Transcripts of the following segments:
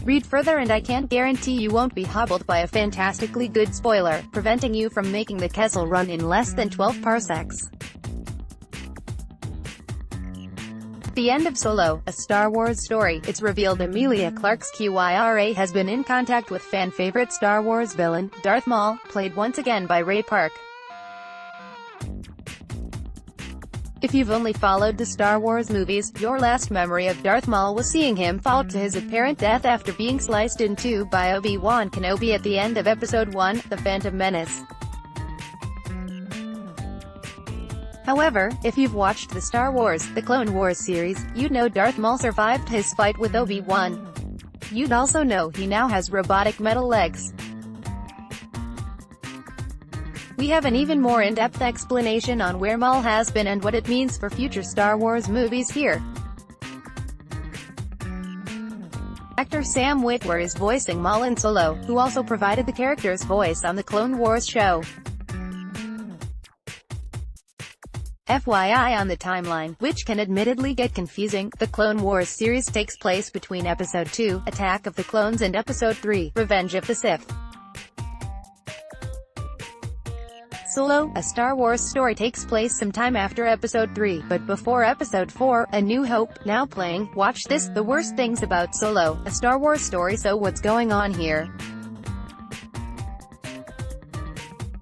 Read further and I can't guarantee you won't be hobbled by a fantastically good spoiler, preventing you from making the Kessel Run in less than 12 parsecs. At the end of Solo, A Star Wars Story, it's revealed Emilia Clarke's Qi'ra has been in contact with fan-favorite Star Wars villain, Darth Maul, played once again by Ray Park. If you've only followed the Star Wars movies, your last memory of Darth Maul was seeing him fall to his apparent death after being sliced in two by Obi-Wan Kenobi at the end of Episode 1, The Phantom Menace. However, if you've watched the Star Wars, The Clone Wars series, you'd know Darth Maul survived his fight with Obi-Wan. You'd also know he now has robotic metal legs. We have an even more in-depth explanation on where Maul has been and what it means for future Star Wars movies here. Actor Sam Witwer is voicing Maul in Solo, who also provided the character's voice on the Clone Wars show. FYI on the timeline, which can admittedly get confusing, the Clone Wars series takes place between Episode 2, Attack of the Clones, and Episode 3, Revenge of the Sith. Solo, A Star Wars Story takes place sometime after Episode 3, but before Episode 4, A New Hope, now playing. Watch this, the worst things about Solo, A Star Wars Story. So what's going on here?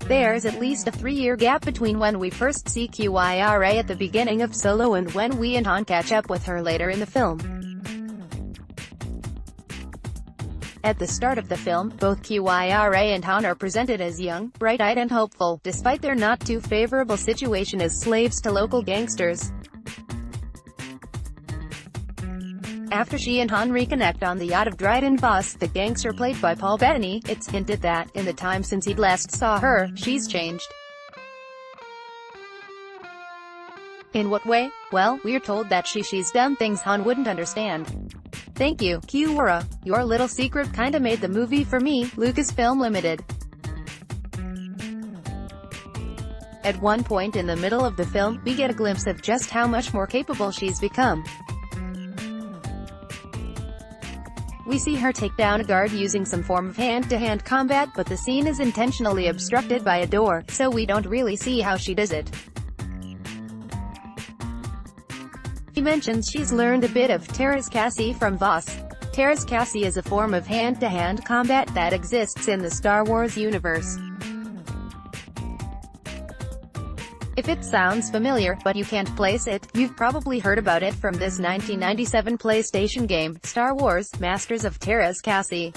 There's at least a 3-year gap between when we first see Qi'ra at the beginning of Solo and when we and Han catch up with her later in the film. At the start of the film, both Qi'ra and Han are presented as young, bright-eyed and hopeful, despite their not too favorable situation as slaves to local gangsters. After she and Han reconnect on the yacht of Dryden Voss, the gangster played by Paul Bettany, it's hinted that, in the time since he last saw her, she's changed. In what way? Well, we're told that she's done things Han wouldn't understand. Thank you, Qi'ra. Your little secret kinda made the movie for me, Lucasfilm Limited. At one point in the middle of the film, we get a glimpse of just how much more capable she's become. We see her take down a guard using some form of hand-to-hand combat, but the scene is intentionally obstructed by a door, so we don't really see how she does it. She mentions she's learned a bit of parsecs from Voss. Parsecs is a form of hand-to-hand combat that exists in the Star Wars universe. If it sounds familiar, but you can't place it, you've probably heard about it from this 1997 PlayStation game, Star Wars: Masters of Parsecs.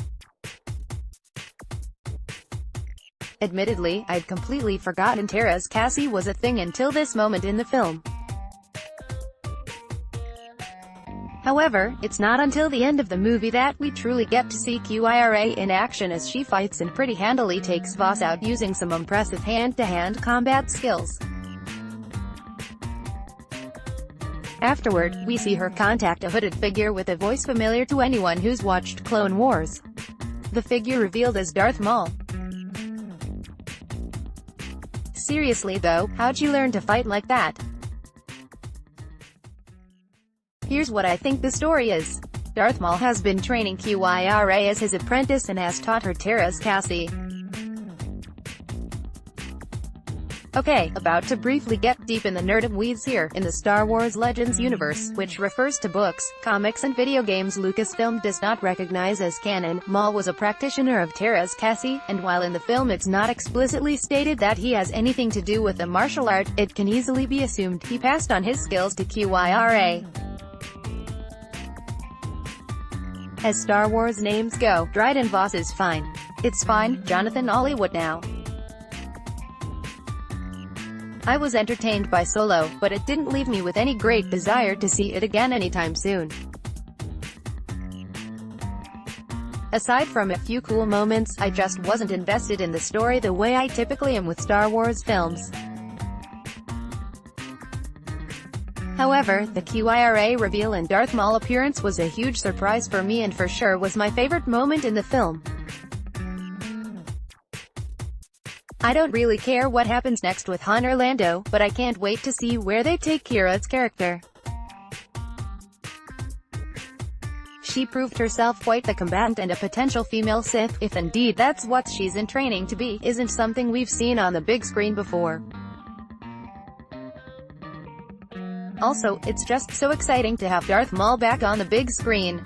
Admittedly, I'd completely forgotten parsecs was a thing until this moment in the film. However, it's not until the end of the movie that we truly get to see Qi'ra in action as she fights and pretty handily takes Voss out using some impressive hand-to-hand combat skills. Afterward, we see her contact a hooded figure with a voice familiar to anyone who's watched Clone Wars. The figure revealed as Darth Maul. Seriously though, how'd you learn to fight like that? Here's what I think the story is. Darth Maul has been training Qi'ra as his apprentice and has taught her parsecs. Okay, about to briefly get deep in the nerd weeds here. In the Star Wars Legends universe, which refers to books, comics and video games Lucasfilm does not recognize as canon, Maul was a practitioner of parsecs, and while in the film it's not explicitly stated that he has anything to do with the martial art, it can easily be assumed he passed on his skills to Qi'ra. As Star Wars names go, Dryden Voss is fine. It's fine, Jonathan Hollywood now. I was entertained by Solo, but it didn't leave me with any great desire to see it again anytime soon. Aside from a few cool moments, I just wasn't invested in the story the way I typically am with Star Wars films. However, the Qi'ra reveal and Darth Maul appearance was a huge surprise for me and for sure was my favorite moment in the film. I don't really care what happens next with Han or Lando, but I can't wait to see where they take Qi'ra's character. she proved herself quite the combatant and a potential female Sith, if indeed that's what she's in training to be, isn't something we've seen on the big screen before. Also, it's just so exciting to have Darth Maul back on the big screen.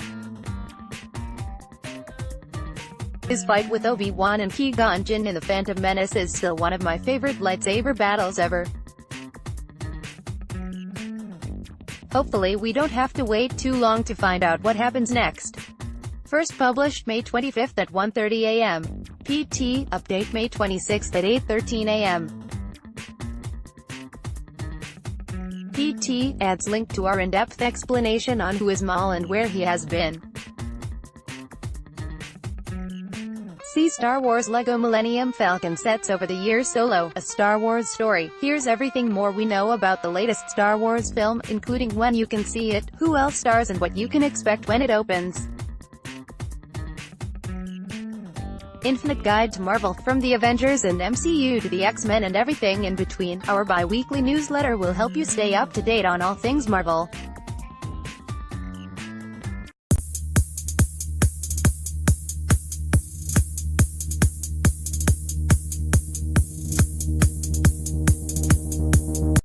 His fight with Obi-Wan and Qui-Gon Jinn in The Phantom Menace is still one of my favorite lightsaber battles ever. Hopefully we don't have to wait too long to find out what happens next. First published May 25th at 1:30 a.m. PT, update May 26th at 8:13 a.m. PT, adds link to our in-depth explanation on who is Maul and where he has been. See Star Wars LEGO Millennium Falcon sets over the years Solo, a Star Wars story. Here's everything more we know about the latest Star Wars film, including when you can see it, who else stars and what you can expect when it opens. Infinite Guide to Marvel, from the Avengers and MCU to the X-Men and everything in between. Our bi-weekly newsletter will help you stay up to date on all things Marvel.